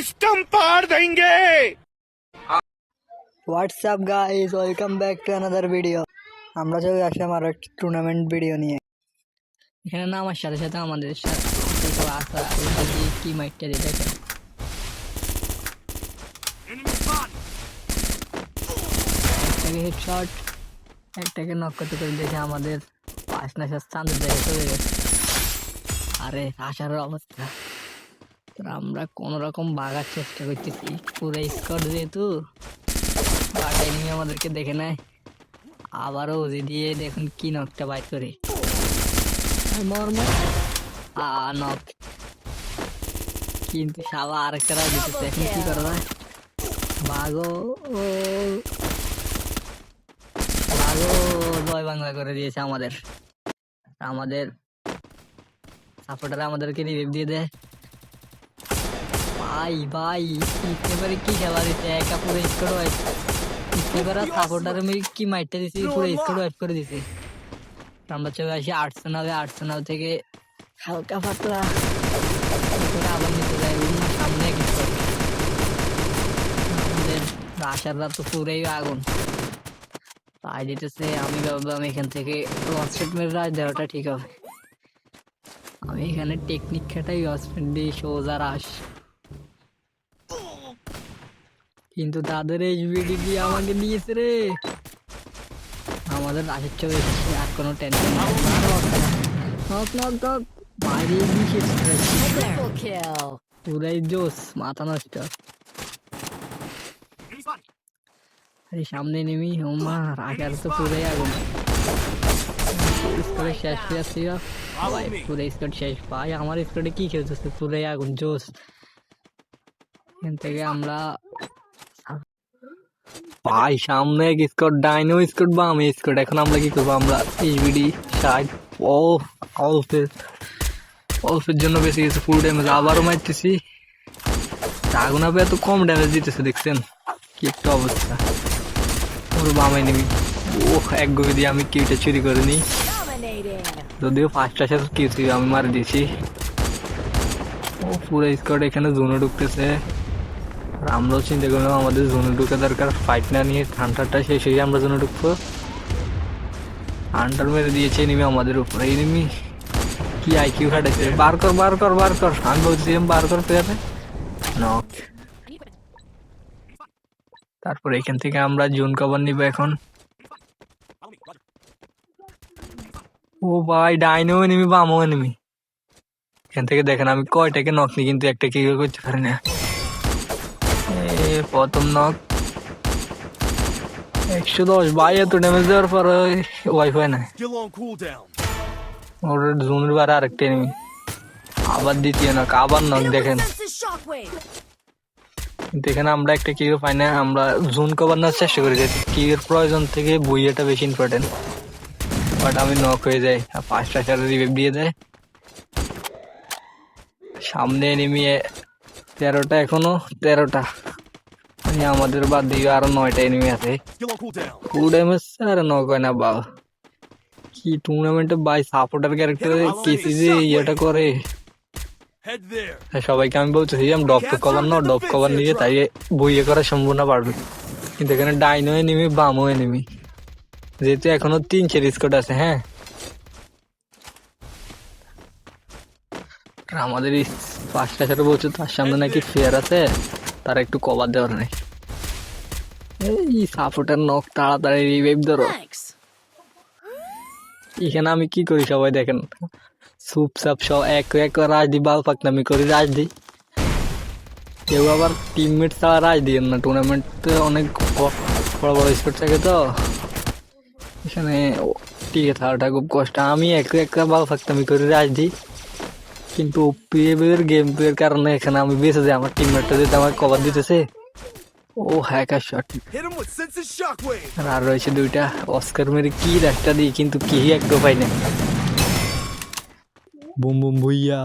System पार देंगे। WhatsApp guys, welcome back to another video. আমরা চলে আসলাম আরো একটা টুর্নামেন্ট ভিডিও নিয়ে। এখানে নামার সাথে সাথে আমাদের সাথে আসা কি মাইকটা দিয়ে দেখেন। একটাকে হেডশট, একটাকে নক করতে করে দেখে আমাদের পাঁচ নাশার চাঁদের জায়গায় চলে গেছে। আরে আসার অবস্থা, আমরা কোন রকম বাগার চেষ্টা করতেছি, পুরো স্কোয়াড যেহেতু বাটাই নিয়ে আমাদেরকে দেখে নেয়। আবারও উজি দিয়ে দেখুন কি নকটা বাইর করে নক, কিন্তু সাবা আরেকটা রাজ দিতেছে। এখন কি করা যায়? ভাগো ভাগো, জয় বাংলা করে দিয়েছে আমাদের সাপোর্টার আমাদেরকে রিভিভ দিয়ে দেয়। ভাই ভাই একেবারে কি খেলা দিচ্ছে, একা পুরো স্কোয়াড ওয়াইপ। একেবারে সাপোর্টার আমি কি মাইটটা দিছি, পুরো স্কোয়াড ওয়াইপ করে দিছি। আমরা চলে আসি আর্সেনাল থেকে হালকা পাতলা আবার নিতে যাই সামনে কিছু। আমাদের আসার রাত তো পুরাই আগুন তাই দিতেছে। আমি ভাবলাম এখান থেকে লঞ্চপ্যাড মেরে রাজ দেওয়াটা ঠিক হবে। আমি এখানে টেকনিক খাটাই, লঞ্চপ্যাড দিয়ে সোজা রাশ, কিন্তু তাদের এইচবিডি দিয়ে আমাকে দিয়েছে রে। আমাদের রাশের চলে এসেছে, আর কোনো টেনশন পুরাই জোস, মাথা নষ্ট। সামনে নেমি হোমা রাখার তো পুরাই আগুন। শেষ ছিল পুরো স্কোয়াড শেষ। ভাই আমার স্কোয়াডে কি খেলতেছে, পুরাই আগুন জোস। এখান থেকে আমরা ভাই সামনে এক স্কোয়াড, ডাইনো স্কোয়াড বা আমি স্কোয়াড। এখন আমরা কি করবো? আমরা এইচবিডি সাইড অল্পের জন্য বেশি গেছে, ফুল ড্যামেজ আবারও মারতেছি। আগুন আপে এত কম ড্যামেজ দিতেছে, দেখছেন কি একটা অবস্থা। ওর বামাই নেবি এক গভি দিয়ে আমি কিউটা চুরি করে নিই, যদিও ফার্স্টটার সাথে কিউ ছিল আমি মার দিয়েছি। ও পুরো স্কোয়াড এখানে জোনে ঢুকতেছে। আমরাও চিন্তা করলাম আমাদের জোনে ঢুকে দরকার, ফাইট না নিয়ে হান্টারটা শেষ হয়ে আমরা জোনে ঢুকবো। হান্টার মেরে দিয়েছে এনিমি আমাদের উপরে। এনিমি কি আইকিউ খাটাইছে, বার কর আমি বলছিলাম বার কর প্লেয়ারে নক। তারপর এখান থেকে আমরা জোন কভার নিব এখন। ও ভাই ডাইনো এনিমি বামও এনিমি। এখান থেকে দেখেন আমি কয়টাকে নক নি, কিন্তু একটা কি করতে পারি না। প্রথম নক 110। ভাই এত ড্যামেজ দেওয়ার পর ওয়াইফাই নাই, ওর জোনের বারে আরেকটা এনিমি। আবার দ্বিতীয় নক, আবার নক। দেখেন কিন্তু এখানে আমরা একটা কিও পাই না। আমরা জোন কভার নেওয়ার চেষ্টা করি, কিওর প্রয়োজন থেকে বইয়েটা বেশি ইম্পর্টেন্ট। বাট আমি নক হয়ে যাই, 5টা চারে রিভাইভ দিয়ে দেয়। সামনে এনিমি 13টা, এখনো 13টা। আমাদের বাদ দিয়ে আরো 9টা এনিমি আছে। ফুল ড্যামেজ আর নক হয় না। বাবা কি টুর্নামেন্টে বাই সাপোর্টার ক্যারেক্টারে কেসি যে ইয়েটা করে। সবাইকে আমি বলতেছি আমি ডপ কভার নিয়ে, তাই বইয়ে করার সম্ভাবনা বাড়বে। কিন্তু এখানে ডাইনো এনিমি বামও এনিমি, যেহেতু এখনো 3 স্কোয়াড আছে। হ্যাঁ আমাদের 5টা সাথে বলছে তার সামনে নাকি ফেয়ার আছে, তার একটু কভার দেওয়ার নেই। এই সাপোর্টার নক, তাড়াতাড়ি রিভাইভ ধরো। এখানে আমি কি করি সবাই দেখেন, সুপ সাপ সব এক রাজ দি, বাল পাকনামি করি রাজ দি। কেউ আবার টিমমেট ছাড়া রাজ দিয়ে না। টুর্নামেন্টে অনেক বড় বড় স্পোর্ট থাকে তো এখানে টিকে থাকাটা খুব কষ্ট। আমি এক বাল পাকনামি করি রাজ দিই, কিন্তু গেম প্লের কারণে এখানে আমি বেঁচে যাই। আমার টিমমেটটা যেটা আমাকে কভার দিতেছে, ও হ্যাকার শট। আর রয়েছে 2টা অস্কার মেরে কি একটা দিই, কিন্তু কি একটা পাই না। বুম বুম ভুইয়া।